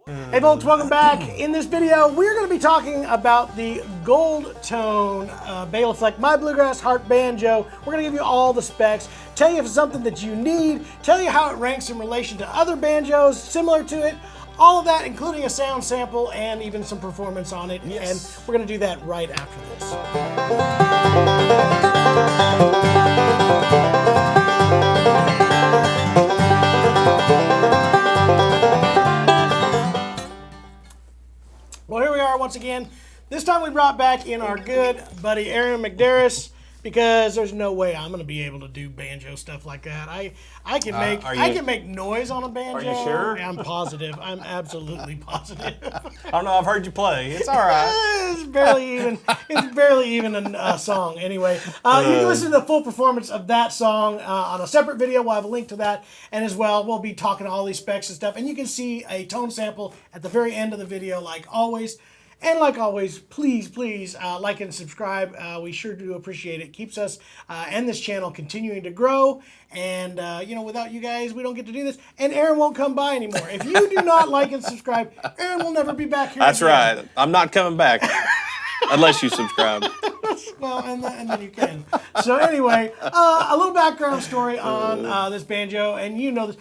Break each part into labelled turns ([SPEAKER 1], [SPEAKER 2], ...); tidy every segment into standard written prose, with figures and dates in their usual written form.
[SPEAKER 1] Hey folks, welcome back. In this video, we're going to be talking about the Gold Tone Bela Fleck My Bluegrass Heart Banjo. We're going to give you all the specs, tell you if it's something that you need, tell you how it ranks in relation to other banjos similar to it, all of that, including a sound sample and even some performance on it.
[SPEAKER 2] Yes.
[SPEAKER 1] And we're going to do that right after this. Well, here we are once again. This time we brought back in our good buddy Aaron McDarris because there's no way I'm going to be able to do banjo stuff like that. I can make noise on a banjo.
[SPEAKER 2] Are you sure?
[SPEAKER 1] I'm positive. I'm absolutely positive.
[SPEAKER 2] I don't know. I've heard you play. It's all right.
[SPEAKER 1] It's barely even a song. Anyway, you can listen to the full performance of that song on a separate video. We'll have a link to that, and as well, we'll be talking all these specs and stuff. And you can see a tone sample at the very end of the video, like always. And like always, please like and subscribe. We sure do appreciate it. Keeps us and this channel continuing to grow. And, without you guys, we don't get to do this. And Aaron won't come by anymore. If you do not like and subscribe, Aaron will never be back here
[SPEAKER 2] That's
[SPEAKER 1] again.
[SPEAKER 2] right. I'm not coming back unless you subscribe.
[SPEAKER 1] Well, and then you can. So anyway, a little background story on this banjo. And you know this.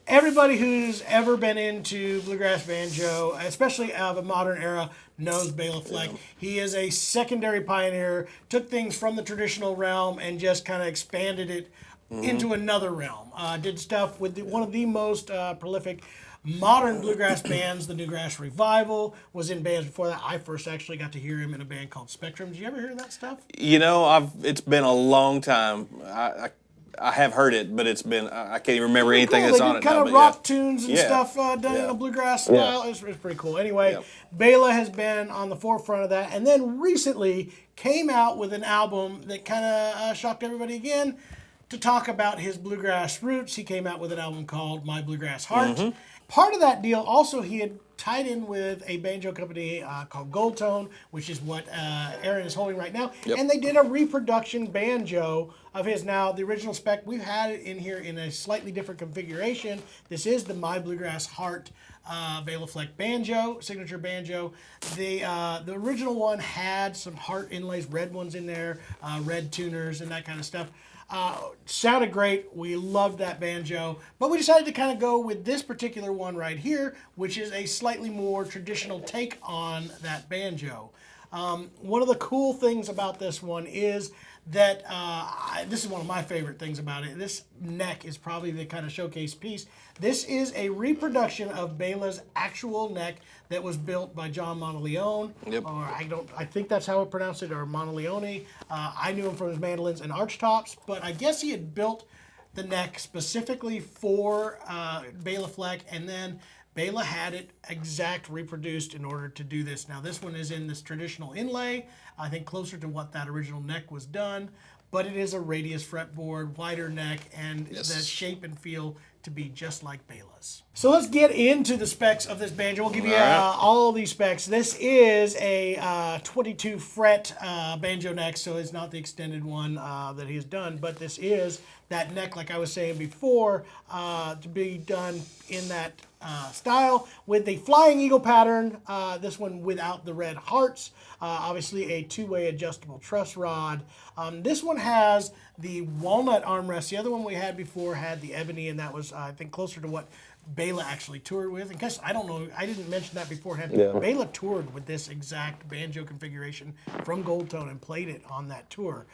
[SPEAKER 1] Everybody who's ever been into bluegrass banjo, especially of a modern era, knows Bela Fleck. Yeah. He is a secondary pioneer, took things from the traditional realm and just kind of expanded it into another realm. Did stuff with one of the most prolific modern bluegrass bands, the Newgrass Revival, was in bands before that. I first actually got to hear him in a band called Spectrum. Did you ever hear that stuff?
[SPEAKER 2] You know, it's been a long time. I have heard it, but it's been, I can't even remember anything that's on it now.
[SPEAKER 1] Kind of rock tunes and stuff done in a bluegrass style. It's pretty cool. Anyway, Bela has been on the forefront of that, and then recently came out with an album that kind of shocked everybody again to talk about his bluegrass roots. He came out with an album called My Bluegrass Heart. Part of that deal also he had tied in with a banjo company called Gold Tone, which is what Aaron is holding right now. Yep. And they did a reproduction banjo of his. Now, the original spec, we've had it in here in a slightly different configuration. This is the My Bluegrass Heart Bela Fleck banjo, signature banjo. The original one had some heart inlays, red ones in there, red tuners and that kind of stuff. Sounded great. We loved that banjo, but we decided to kind of go with this particular one right here, which is a slightly more traditional take on that banjo. One of the cool things about this one is that this is one of my favorite things about it. This neck is probably the kind of showcase piece. This is a reproduction of Bela's actual neck that was built by John Monteleone. Yep. Or I think that's how it pronounced it, or Monteleone. I knew him from his mandolins and archtops, but I guess he had built the neck specifically for Bela Fleck, and then Bela had it exact reproduced in order to do this. Now this one is in this traditional inlay, I think closer to what that original neck was done, but it is a radius fretboard, wider neck, and the shape and feel to be just like Bela's. So let's get into the specs of this banjo. We'll give you all these specs. This is a 22 fret banjo neck, so it's not the extended one that he's done, but this is that neck, like I was saying before, to be done in that style with the Flying Eagle pattern. This one without the red hearts. Obviously a two-way adjustable truss rod. This one has the walnut armrest. The other one we had before had the ebony, and that was, I think, closer to what Bela actually toured with. In case I don't know, I didn't mention that beforehand. Yeah. Bela toured with this exact banjo configuration from Gold Tone and played it on that tour.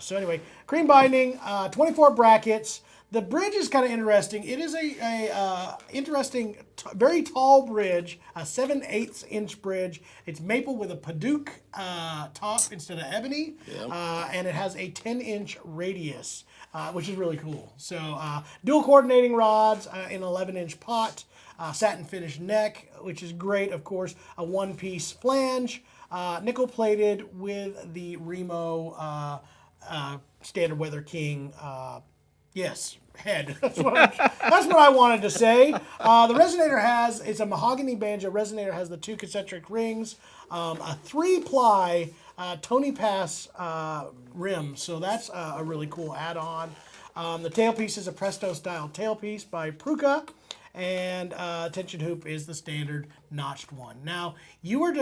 [SPEAKER 1] So anyway, cream binding, 24 brackets. The bridge is kind of interesting. It is a interesting, very tall bridge, a 7/8 inch bridge. It's maple with a Paduke top instead of ebony, and it has a 10-inch radius, which is really cool. So dual coordinating rods, an 11-inch pot, satin finish neck, which is great, of course, a one-piece flange, nickel plated with the Remo Standard Weather King head. That's what I wanted to say. The resonator it's a mahogany banjo. Resonator has the 2 concentric rings, a 3-ply Tony Pass rim, so that's a really cool add-on. The tailpiece is a Presto style tailpiece by Pruka, and tension hoop is the standard notched one. Now, you were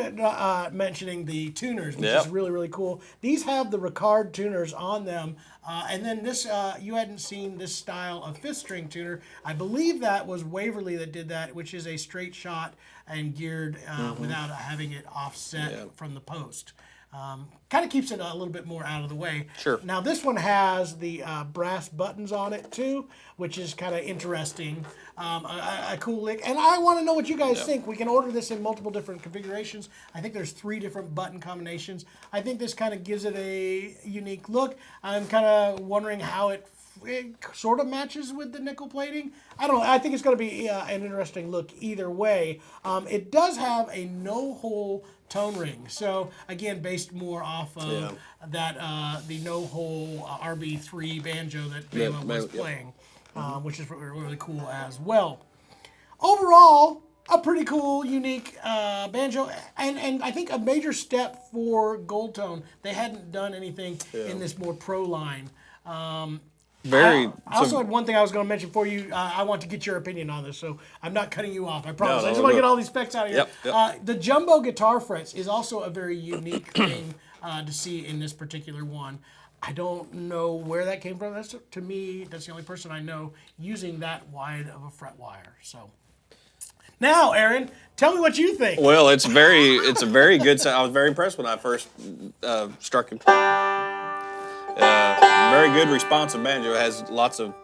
[SPEAKER 1] mentioning the tuners, which is really, really cool. These have the Ricard tuners on them, and then this, you hadn't seen this style of fifth string tuner. I believe that was Waverly that did that, which is a straight shot and geared without having it offset from the post. Kind of keeps it a little bit more out of the way.
[SPEAKER 2] Sure.
[SPEAKER 1] Now this one has the brass buttons on it too, which is kind of interesting. A cool lick. And I want to know what you guys think. We can order this in multiple different configurations. I think there's 3 different button combinations. I think this kind of gives it a unique look. I'm kind of wondering how it sort of matches with the nickel plating. I don't know. I think it's going to be an interesting look either way. It does have a no-hole tone ring. So again, based more off of that the no-hole RB3 banjo that Bela was playing, which is really cool as well. Overall, a pretty cool, unique banjo, and I think a major step for Gold Tone. They hadn't done anything in this more pro line. I also had one thing I was going to mention for you. I want to get your opinion on this, so I'm not cutting you off. I promise. I just want to get all these specs out of here. The jumbo guitar frets is also a very unique thing to see in this particular one. I don't know where that came from. That's, to me, that's the only person I know using that wide of a fret wire. So now, Aaron, tell me what you think.
[SPEAKER 2] Well, it's a very good sound. I was very impressed when I first struck it. Very good responsive banjo. It has lots of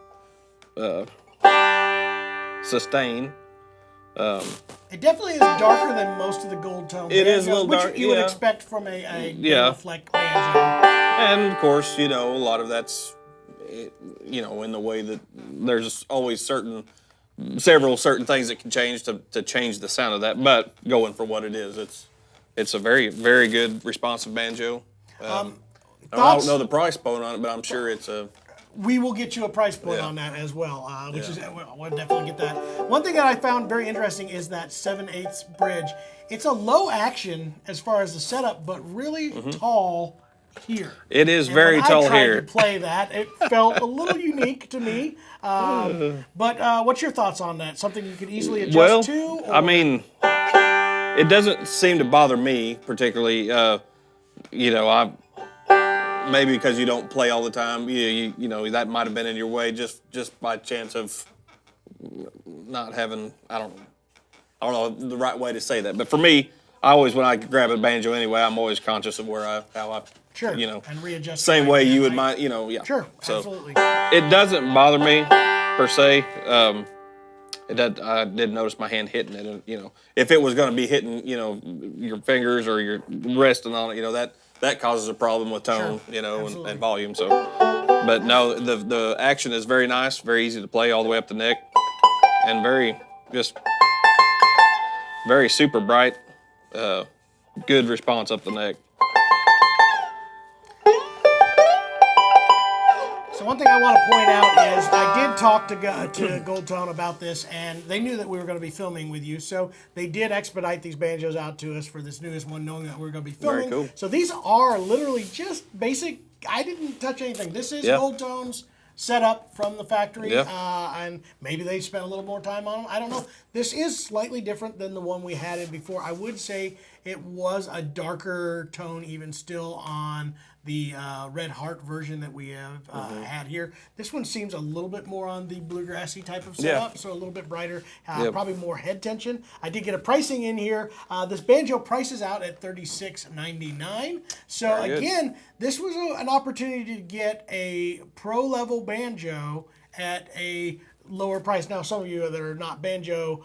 [SPEAKER 2] sustain.
[SPEAKER 1] It definitely is darker than most of the Gold Tone banjos,
[SPEAKER 2] is a little dark,
[SPEAKER 1] which you would expect from a Bela Fleck banjo.
[SPEAKER 2] And of course, a lot of that's, in the way that there's always several certain things that can change to change the sound of that. But going for what it is, it's a very, very good responsive banjo. I don't know the price point on it, but I'm sure it's a...
[SPEAKER 1] We will get you a price point on that as well, which is, we'll definitely get that. One thing that I found very interesting is that 7/8 bridge. It's a low action as far as the setup, but really tall here.
[SPEAKER 2] It is very tall here.
[SPEAKER 1] When I tried to play that, it felt a little unique to me. But what's your thoughts on that? Something you could easily adjust to? Or?
[SPEAKER 2] I mean, it doesn't seem to bother me particularly. Maybe because you don't play all the time, that might have been in your way just by chance of not having, I don't know the right way to say that. But for me, when I grab a banjo anyway, I'm always conscious of how I
[SPEAKER 1] and readjust.
[SPEAKER 2] Same way you would mind,
[SPEAKER 1] Sure,
[SPEAKER 2] so
[SPEAKER 1] absolutely.
[SPEAKER 2] It doesn't bother me per se. I did notice my hand hitting it, and if it was going to be hitting, your fingers or your resting on it, that causes a problem with tone, and volume. So, but no, the action is very nice, very easy to play all the way up the neck, and very super bright, good response up the neck.
[SPEAKER 1] So one thing I want to point out is I did talk to Gold Tone about this, and they knew that we were going to be filming with you, so they did expedite these banjos out to us for this newest one, knowing that we were going to be filming.
[SPEAKER 2] Very cool.
[SPEAKER 1] So these are literally just basic. I didn't touch anything. This is Gold Tone's setup from the factory, and maybe they spent a little more time on them. I don't know. This is slightly different than the one we had in before. I would say it was a darker tone even still on the Red Heart version that we have had here. This one seems a little bit more on the bluegrassy type of setup, so a little bit brighter, probably more head tension. I did get a pricing in here. This banjo prices out at $36.99. So again, this was an opportunity to get a pro level banjo at a lower price. Now, some of you that are not banjo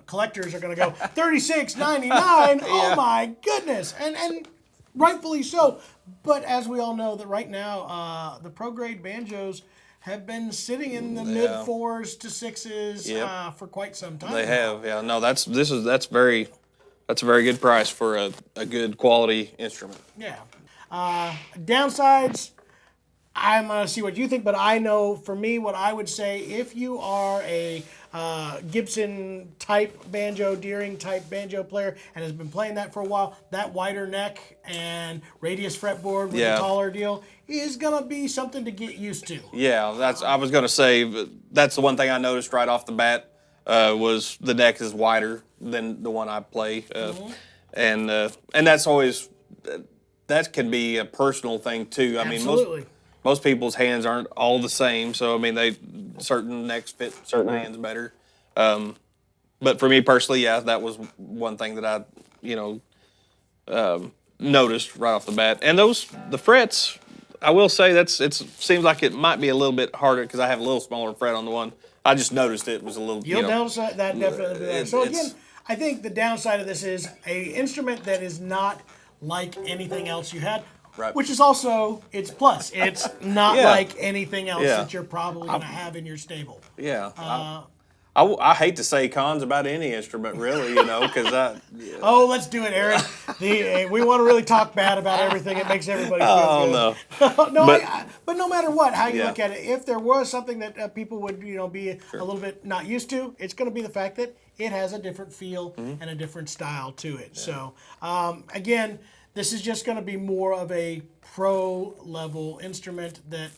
[SPEAKER 1] collectors are going to go $36.99. Oh my goodness! And rightfully so. But as we all know, that right now the pro grade banjos have been sitting in the mid 4s to 6s for quite some time.
[SPEAKER 2] They have, No, that's a very good price for a good quality instrument.
[SPEAKER 1] Yeah. Downsides. I'm going to see what you think, but I know for me what I would say, if you are a Gibson type banjo, Deering type banjo player and has been playing that for a while, that wider neck and radius fretboard with the taller deal is going to be something to get used to.
[SPEAKER 2] Yeah, I was going to say, that's the one thing I noticed right off the bat. was the neck is wider than the one I play, and that's always that can be a personal thing too. I
[SPEAKER 1] Absolutely.
[SPEAKER 2] mean, most people's hands aren't all the same, so I mean, certain necks fit certain hands better. But for me personally, yeah, that was one thing that I, noticed right off the bat. And the frets, I will say it seems like it might be a little bit harder because I have a little smaller fret on the one. I just noticed it was a little.
[SPEAKER 1] You'll downside that definitely. Be there. So again, I think the downside of this is a instrument that is not like anything else you had.
[SPEAKER 2] Right.
[SPEAKER 1] Which is also its plus. It's not like anything else that you're probably going to have in your stable.
[SPEAKER 2] Yeah. I hate to say cons about any instrument, really, because
[SPEAKER 1] Oh, let's do it, Aaron. We want to really talk bad about everything. It makes everybody feel good.
[SPEAKER 2] Oh, no.
[SPEAKER 1] But no matter what, how you look at it, if there was something that people would, be a little bit not used to, it's going to be the fact that it has a different feel and a different style to it. Yeah. So, again, this is just going to be more of a pro-level instrument that,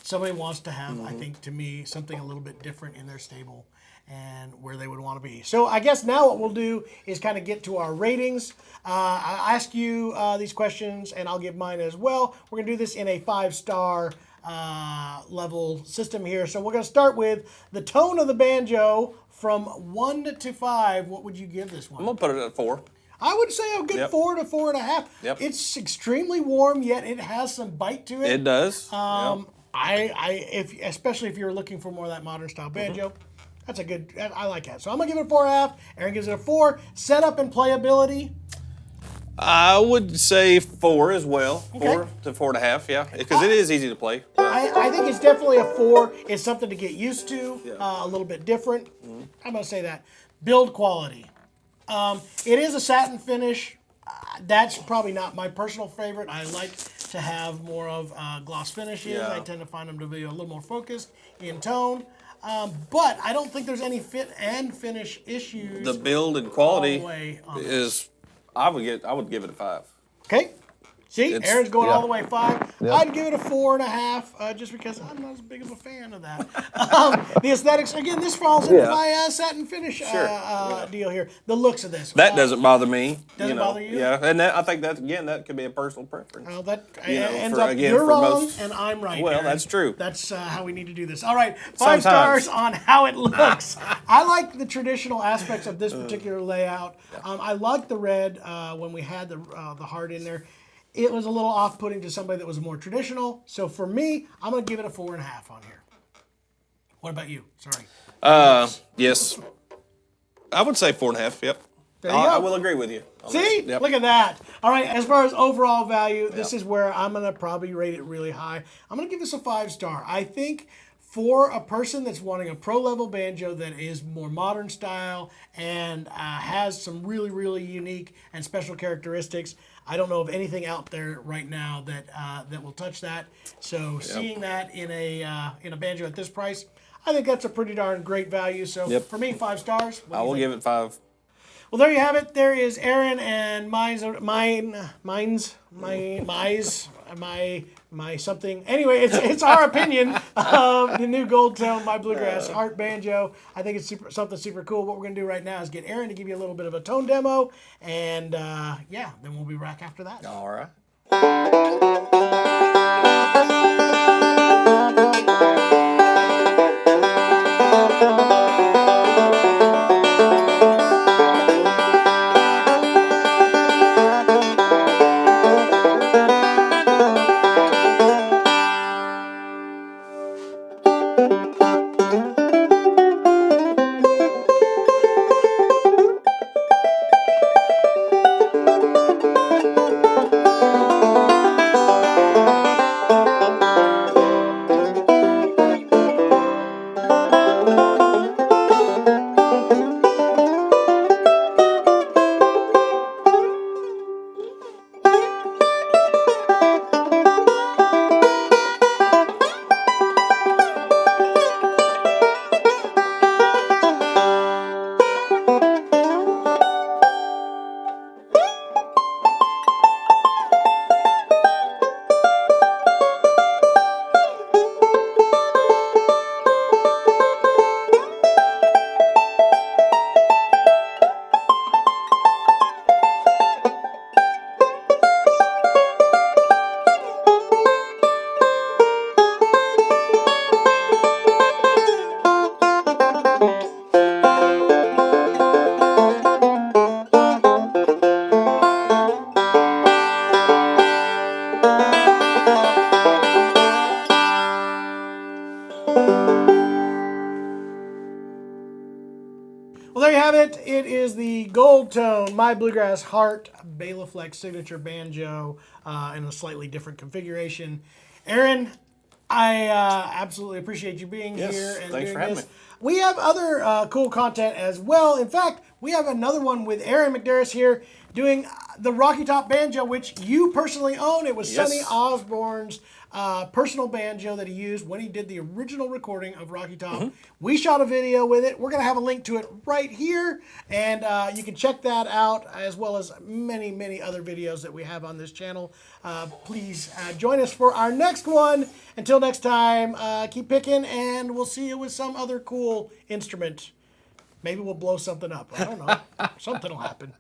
[SPEAKER 1] somebody wants to have, I think, to me, something a little bit different in their stable and where they would want to be. So I guess now what we'll do is kind of get to our ratings. I'll ask you these questions, and I'll give mine as well. We're going to do this in a 5-star level system here. So we're going to start with the tone of the banjo from 1 to 5. What would you give this one?
[SPEAKER 2] I'm going to put it at 4.
[SPEAKER 1] I would say a good 4 to 4.5.
[SPEAKER 2] Yep.
[SPEAKER 1] It's extremely warm, yet it has some bite to it.
[SPEAKER 2] It does.
[SPEAKER 1] Especially if you're looking for more of that modern style banjo, that's a good. I like that. So I'm gonna give it a 4.5. Aaron gives it a 4. Setup and playability.
[SPEAKER 2] I would say 4 as well.
[SPEAKER 1] Okay.
[SPEAKER 2] 4 to 4.5. Yeah, because it is easy to play.
[SPEAKER 1] I think it's definitely a 4. It's something to get used to. A little bit different. I'm gonna say that. Build quality. It is a satin finish. That's probably not my personal favorite. I like to have more of gloss finishes.
[SPEAKER 2] Yeah.
[SPEAKER 1] I tend to find them to be a little more focused in tone. But I don't think there's any fit and finish issues.
[SPEAKER 2] The build and quality
[SPEAKER 1] on
[SPEAKER 2] is, I would give it a 5.
[SPEAKER 1] Okay. See, Aaron's going all the way 5.
[SPEAKER 3] Yep.
[SPEAKER 1] I'd give it a 4.5, just because I'm not as big of a fan of that. The aesthetics, again, this falls into my satin finish deal here. The looks of this.
[SPEAKER 2] That doesn't bother me.
[SPEAKER 1] Doesn't bother you?
[SPEAKER 2] Yeah, and I think that could be a personal preference.
[SPEAKER 1] Well, that ends
[SPEAKER 2] for-
[SPEAKER 1] up
[SPEAKER 2] again,
[SPEAKER 1] you're
[SPEAKER 2] for
[SPEAKER 1] wrong
[SPEAKER 2] most-
[SPEAKER 1] and I'm right.
[SPEAKER 2] Well,
[SPEAKER 1] Aaron.
[SPEAKER 2] that's true.
[SPEAKER 1] That's how we need to do this. All right, 5
[SPEAKER 2] Sometimes.
[SPEAKER 1] stars on how it looks. I like the traditional aspects of this particular layout. I like the red when we had the heart in there. It was a little off-putting to somebody that was more traditional. So for me, I'm going to give it a 4.5 on here. What about you? Sorry.
[SPEAKER 2] Yes. I would say 4.5. Yep.
[SPEAKER 1] There you go.
[SPEAKER 2] I will agree with you.
[SPEAKER 1] See?
[SPEAKER 2] Yep.
[SPEAKER 1] Look at that. All right, as far as overall value, this is where I'm going to probably rate it really high. I'm going to give this a 5-star. I think for a person that's wanting a pro-level banjo that is more modern style and has some really, really unique and special characteristics, I don't know of anything out there right now that will touch that. So seeing that in a banjo at this price, I think that's a pretty darn great value. So for me, 5 stars.
[SPEAKER 2] I will give it 5.
[SPEAKER 1] Well, there you have it. There is Aaron and my something. Anyway, it's our opinion of the new Gold Tone My Bluegrass Art Banjo. I think it's something super cool. What we're going to do right now is get Aaron to give you a little bit of a tone demo, and then we'll be back after that.
[SPEAKER 2] All right.
[SPEAKER 1] gold tone My Bluegrass Heart Bela Fleck Signature Banjo in a slightly different configuration. Aaron, I absolutely appreciate you being here and
[SPEAKER 2] thanks
[SPEAKER 1] doing
[SPEAKER 2] for having
[SPEAKER 1] this.
[SPEAKER 2] me.
[SPEAKER 1] We have other cool content as well. In fact, we have another one with Aaron McDarris here doing the Rocky Top Banjo, which you personally own. It was
[SPEAKER 2] Yes.
[SPEAKER 1] Sonny Osborne's personal banjo that he used when he did the original recording of Rocky Top. We shot a video with it. We're going to have a link to it right here, and you can check that out, as well as many, many other videos that we have on this channel. Please join us for our next one. Until next time, keep picking, and we'll see you with some other cool instrument. Maybe we'll blow something up. I don't know. Something will happen.